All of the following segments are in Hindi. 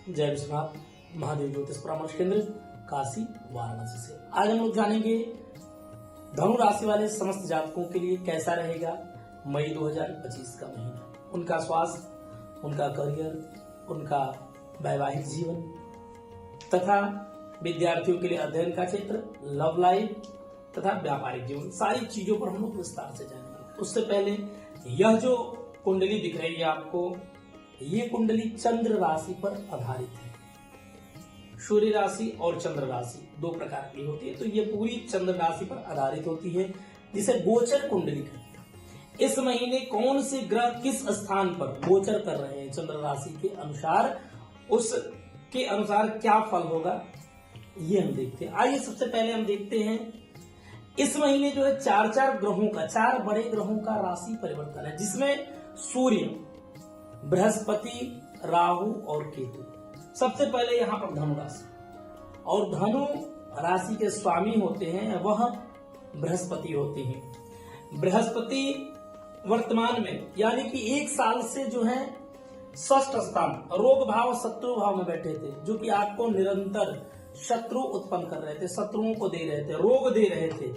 जय विश्वनाथ महादेव ज्योतिष परामर्श केंद्र काशी वाराणसी से आज हम लोग जानेंगे धनु राशि वाले समस्त जातकों के लिए कैसा रहेगा मई 2025 का महीना। उनका स्वास्थ्य, उनका करियर, उनका वैवाहिक जीवन तथा विद्यार्थियों के लिए अध्ययन का क्षेत्र, लव लाइफ तथा व्यापारिक जीवन, सारी चीजों पर हम लोग विस्तार से जानेंगे। उससे पहले यह जो कुंडली दिख रही है आपको, ये कुंडली चंद्र राशि पर आधारित है। सूर्य राशि और चंद्र राशि दो प्रकार की होती है, तो ये पूरी चंद्र राशि पर आधारित होती है, जिसे गोचर कुंडली कहते हैं। इस महीने कौन से ग्रह किस स्थान पर गोचर कर रहे हैं चंद्र राशि के अनुसार, उसके अनुसार क्या फल होगा ये हम देखते हैं। आइए सबसे पहले हम देखते हैं इस महीने जो है चार ग्रहों का, चार बड़े ग्रहों का राशि परिवर्तन है, जिसमें सूर्य, बृहस्पति, राहु और केतु। सबसे पहले यहाँ पर धनु राशि, और धनु राशि के स्वामी होते हैं वह बृहस्पति होते हैं। बृहस्पति वर्तमान में यानी कि एक साल से जो है षष्ठ स्थान, रोग भाव, शत्रु भाव में बैठे थे, जो कि आपको निरंतर शत्रु उत्पन्न कर रहे थे, शत्रुओं को दे रहे थे, रोग दे रहे थे,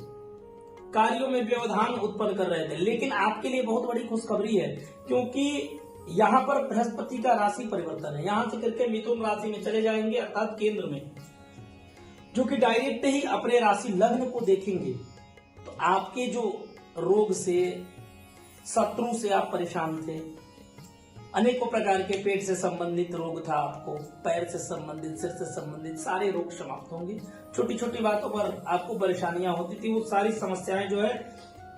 कार्यों में व्यवधान उत्पन्न कर रहे थे। लेकिन आपके लिए बहुत बड़ी खुशखबरी है, क्योंकि यहाँ पर बृहस्पति का राशि परिवर्तन है। यहां से करके मिथुन राशि में चले जाएंगे, अर्थात केंद्र में, जो कि डायरेक्ट ही अपने राशि लग्न को देखेंगे। तो आपके जो रोग से, शत्रु से आप परेशान थे, अनेकों प्रकार के पेट से संबंधित रोग था आपको, पैर से संबंधित, सिर से संबंधित सारे रोग समाप्त होंगे। छोटी छोटी बातों पर आपको परेशानियां होती थी, वो सारी समस्याएं जो है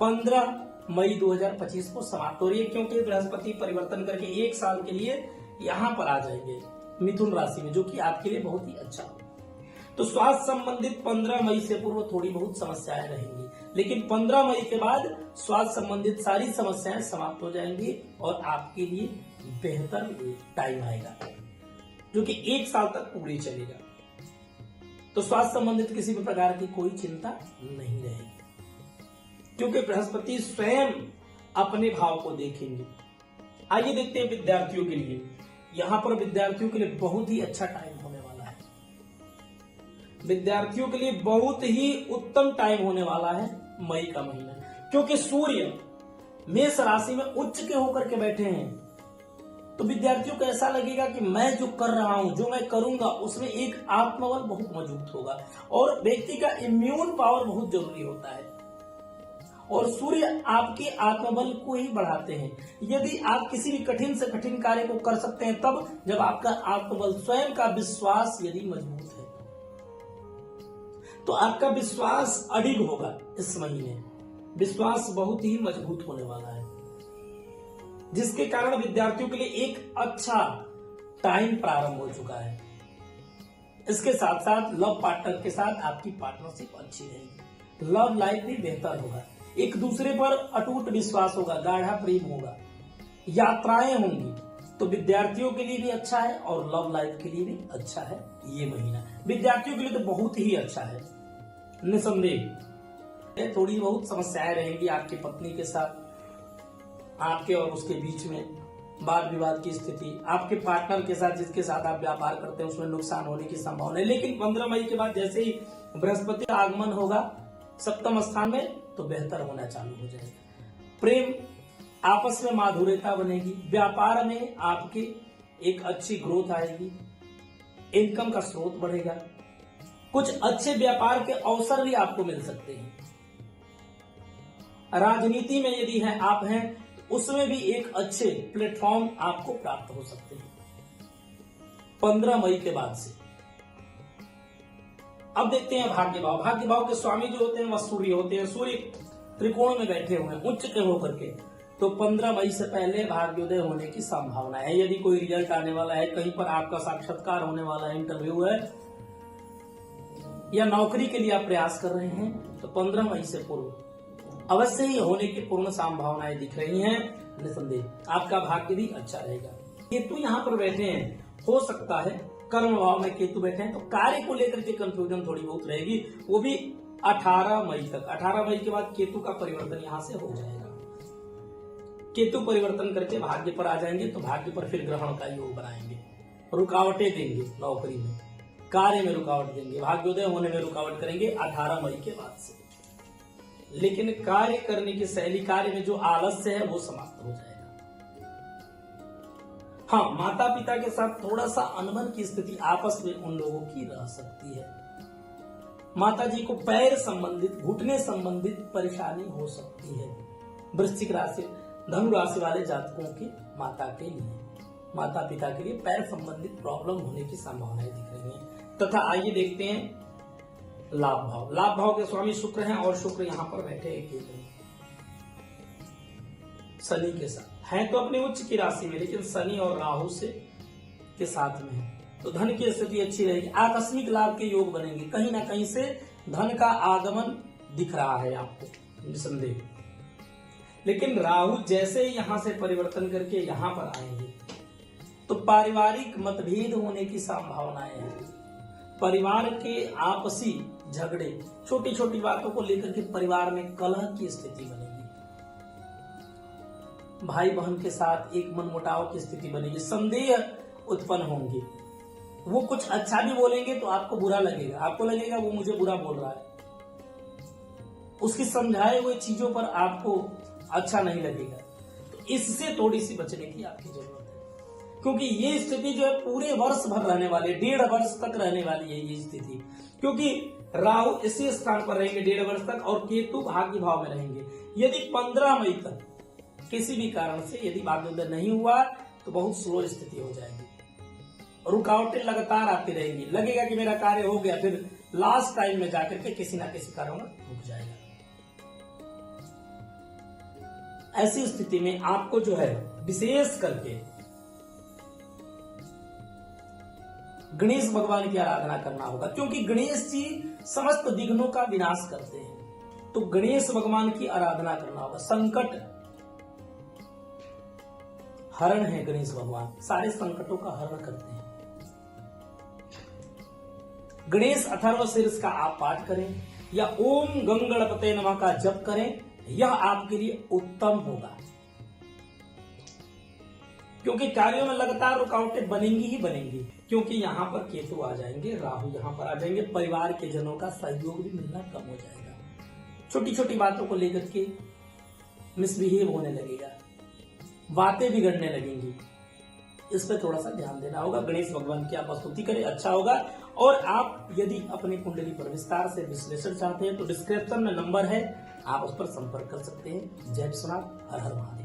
15 मई 2025 को समाप्त हो रही है, क्योंकि बृहस्पति परिवर्तन करके एक साल के लिए यहां पर आ जाएंगे मिथुन राशि में, जो कि आपके लिए बहुत ही अच्छा हो। तो स्वास्थ्य संबंधित 15 मई से पूर्व थोड़ी बहुत समस्याएं रहेंगी, लेकिन 15 मई के बाद स्वास्थ्य संबंधित सारी समस्याएं समाप्त हो जाएंगी और आपके लिए बेहतर टाइम आएगा, जो कि एक साल तक पूरी चलेगा। तो स्वास्थ्य संबंधित किसी भी प्रकार की कोई चिंता नहीं रहेगी, क्योंकि बृहस्पति स्वयं अपने भाव को देखेंगे। आइए देखते हैं विद्यार्थियों के लिए। यहां पर विद्यार्थियों के लिए बहुत ही अच्छा टाइम होने वाला है, विद्यार्थियों के लिए बहुत ही उत्तम टाइम होने वाला है मई का महीना, क्योंकि सूर्य मेष राशि में उच्च के होकर के बैठे हैं। तो विद्यार्थियों को ऐसा लगेगा कि मैं जो कर रहा हूं, जो मैं करूंगा, उसमें एक आत्मबल बहुत मजबूत होगा, और व्यक्ति का इम्यून पावर बहुत जरूरी होता है, और सूर्य आपके आत्मबल को ही बढ़ाते हैं। यदि आप किसी भी कठिन से कठिन कार्य को कर सकते हैं तब जब आपका आत्मबल, स्वयं का विश्वास यदि मजबूत है, तो आपका विश्वास अडिग होगा। इस महीने विश्वास बहुत ही मजबूत होने वाला है, जिसके कारण विद्यार्थियों के लिए एक अच्छा टाइम प्रारंभ हो चुका है। इसके साथ साथ लव पार्टनर के साथ आपकी पार्टनरशिप अच्छी रहेगी, लव लाइफ भी बेहतर होगा, एक दूसरे पर अटूट विश्वास होगा, गाढ़ा प्रेम होगा, यात्राएं होंगी। तो विद्यार्थियों के लिए भी अच्छा है और लव लाइफ के लिए भी अच्छा है। ये महीना विद्यार्थियों के लिए तो बहुत ही अच्छा है, निसंदेह। थोड़ी बहुत समस्याएं रहेंगी आपकी पत्नी के साथ, आपके और उसके बीच में वाद विवाद की स्थिति, आपके पार्टनर के साथ जिसके साथ आप व्यापार करते हैं उसमें नुकसान होने की संभावना है। लेकिन 15 मई के बाद जैसे ही बृहस्पति का आगमन होगा सप्तम स्थान में, तो बेहतर होना चालू हो जाएगा। प्रेम, आपस में माधुर्यता बनेगी, व्यापार में आपके एक अच्छी ग्रोथ आएगी, इनकम का स्रोत बढ़ेगा, कुछ अच्छे व्यापार के अवसर भी आपको मिल सकते हैं। राजनीति में यदि है आप हैं, तो उसमें भी एक अच्छे प्लेटफॉर्म आपको प्राप्त हो सकते हैं 15 मई के बाद से। अब देखते हैं भाग्य भाव। भाग्य भाव के स्वामी जो होते हैं वह सूर्य होते हैं। सूर्य त्रिकोण में बैठे हुए हैं उच्च के होकर के, तो 15 मई से पहले भाग्योदय होने की संभावना है। यदि कोई रिजल्ट आने वाला है, कहीं पर आपका साक्षात्कार होने वाला है, इंटरव्यू है, या नौकरी के लिए आप प्रयास कर रहे हैं, तो 15 मई से पूर्व अवश्य ही होने की पूर्ण संभावनाएं दिख रही हैं। निसंदेह आपका भाग्य भी अच्छा रहेगा। केतु यहाँ पर बैठे हैं, हो सकता है कर्म भाव में केतु बैठे हैं, तो कार्य को लेकर के कंफ्यूजन थोड़ी बहुत रहेगी, वो भी 18 मई तक। 18 मई के बाद केतु का परिवर्तन यहां से हो जाएगा। केतु परिवर्तन करके भाग्य पर आ जाएंगे, तो भाग्य पर फिर ग्रहण का योग बनाएंगे। रुकावटें देंगे, नौकरी में, कार्य में रुकावट देंगे, भाग्योदय होने में रुकावट करेंगे 18 मई के बाद से। लेकिन कार्य करने की शैली, कार्य में जो आलस्य है वो समाप्त हो जाएगा। हाँ, माता पिता के साथ थोड़ा सा अनबन की स्थिति आपस में उन लोगों की रह सकती है। माता जी को पैर संबंधित, घुटने संबंधित परेशानी हो सकती है। वृश्चिक राशि, धनु राशि वाले जातकों की माता के लिए, माता पिता के लिए पैर संबंधित प्रॉब्लम होने की संभावनाएं दिख रही हैं। तथा आइए देखते हैं लाभ भाव। लाभ भाव के स्वामी शुक्र हैं और शुक्र यहाँ पर बैठे हैं शनि के साथ। हैं तो अपने उच्च की राशि में, लेकिन शनि और राहु से के साथ में है, तो धन की स्थिति अच्छी रहेगी। आकस्मिक लाभ के योग बनेंगे, कहीं ना कहीं से धन का आगमन दिख रहा है आपको निसंदेह। लेकिन राहु जैसे ही यहां से परिवर्तन करके यहां पर आएंगे तो पारिवारिक मतभेद होने की संभावनाएं हैं। परिवार के आपसी झगड़े, छोटी छोटी बातों को लेकर के परिवार में कलह की स्थिति बनेगी। भाई बहन के साथ एक मनमुटाव की स्थिति बनेगी, संदेह उत्पन्न होंगे। वो कुछ अच्छा भी बोलेंगे तो आपको बुरा लगेगा, आपको लगेगा वो मुझे बुरा बोल रहा है। उसकी समझाए हुए चीजों पर आपको अच्छा नहीं लगेगा। तो इससे थोड़ी सी बचने की आपकी जरूरत है, क्योंकि ये स्थिति जो है पूरे वर्ष भर रहने वाली, 1.5 वर्ष तक रहने वाली है ये स्थिति। क्योंकि राहु इसी स्थान पर रहेंगे 1.5 वर्ष तक और केतु भाग्य भाव में रहेंगे। यदि 15 मई तक किसी भी कारण से यदि भाग्योदय नहीं हुआ तो बहुत स्लो स्थिति हो जाएगी, रुकावटें लगातार आती रहेंगी। लगेगा कि मेरा कार्य हो गया, फिर लास्ट टाइम में जाकर के किसी ना किसी कारण रुक जाएगा। ऐसी स्थिति में आपको जो है विशेष करके गणेश भगवान की आराधना करना होगा, क्योंकि गणेश जी समस्त विघ्नों का विनाश करते हैं। तो गणेश भगवान की आराधना करना होगा। संकट हरण है गणेश भगवान, सारे संकटों का हरण करते हैं। गणेश अथर्वशीर्ष का आप पाठ करें या ओम गं गणपते नमः का जप करें, यह आपके लिए उत्तम होगा। क्योंकि कार्यों में लगातार रुकावटें बनेंगी ही बनेंगी, क्योंकि यहाँ पर केतु आ जाएंगे, राहु यहाँ पर आ जाएंगे, परिवार के जनों का सहयोग भी मिलना कम हो जाएगा। छोटी छोटी बातों को लेकर के मिसबिहेव होने लगेगा, बातें बिगड़ने लगेंगी। इस पर थोड़ा सा ध्यान देना होगा। गणेश भगवान की आप स्तुति करें, अच्छा होगा। और आप यदि अपनी कुंडली पर विस्तार से विश्लेषण चाहते हैं तो डिस्क्रिप्शन में नंबर है, आप उस पर संपर्क कर सकते हैं। जय विश्वनाथ, हर हर महादेव।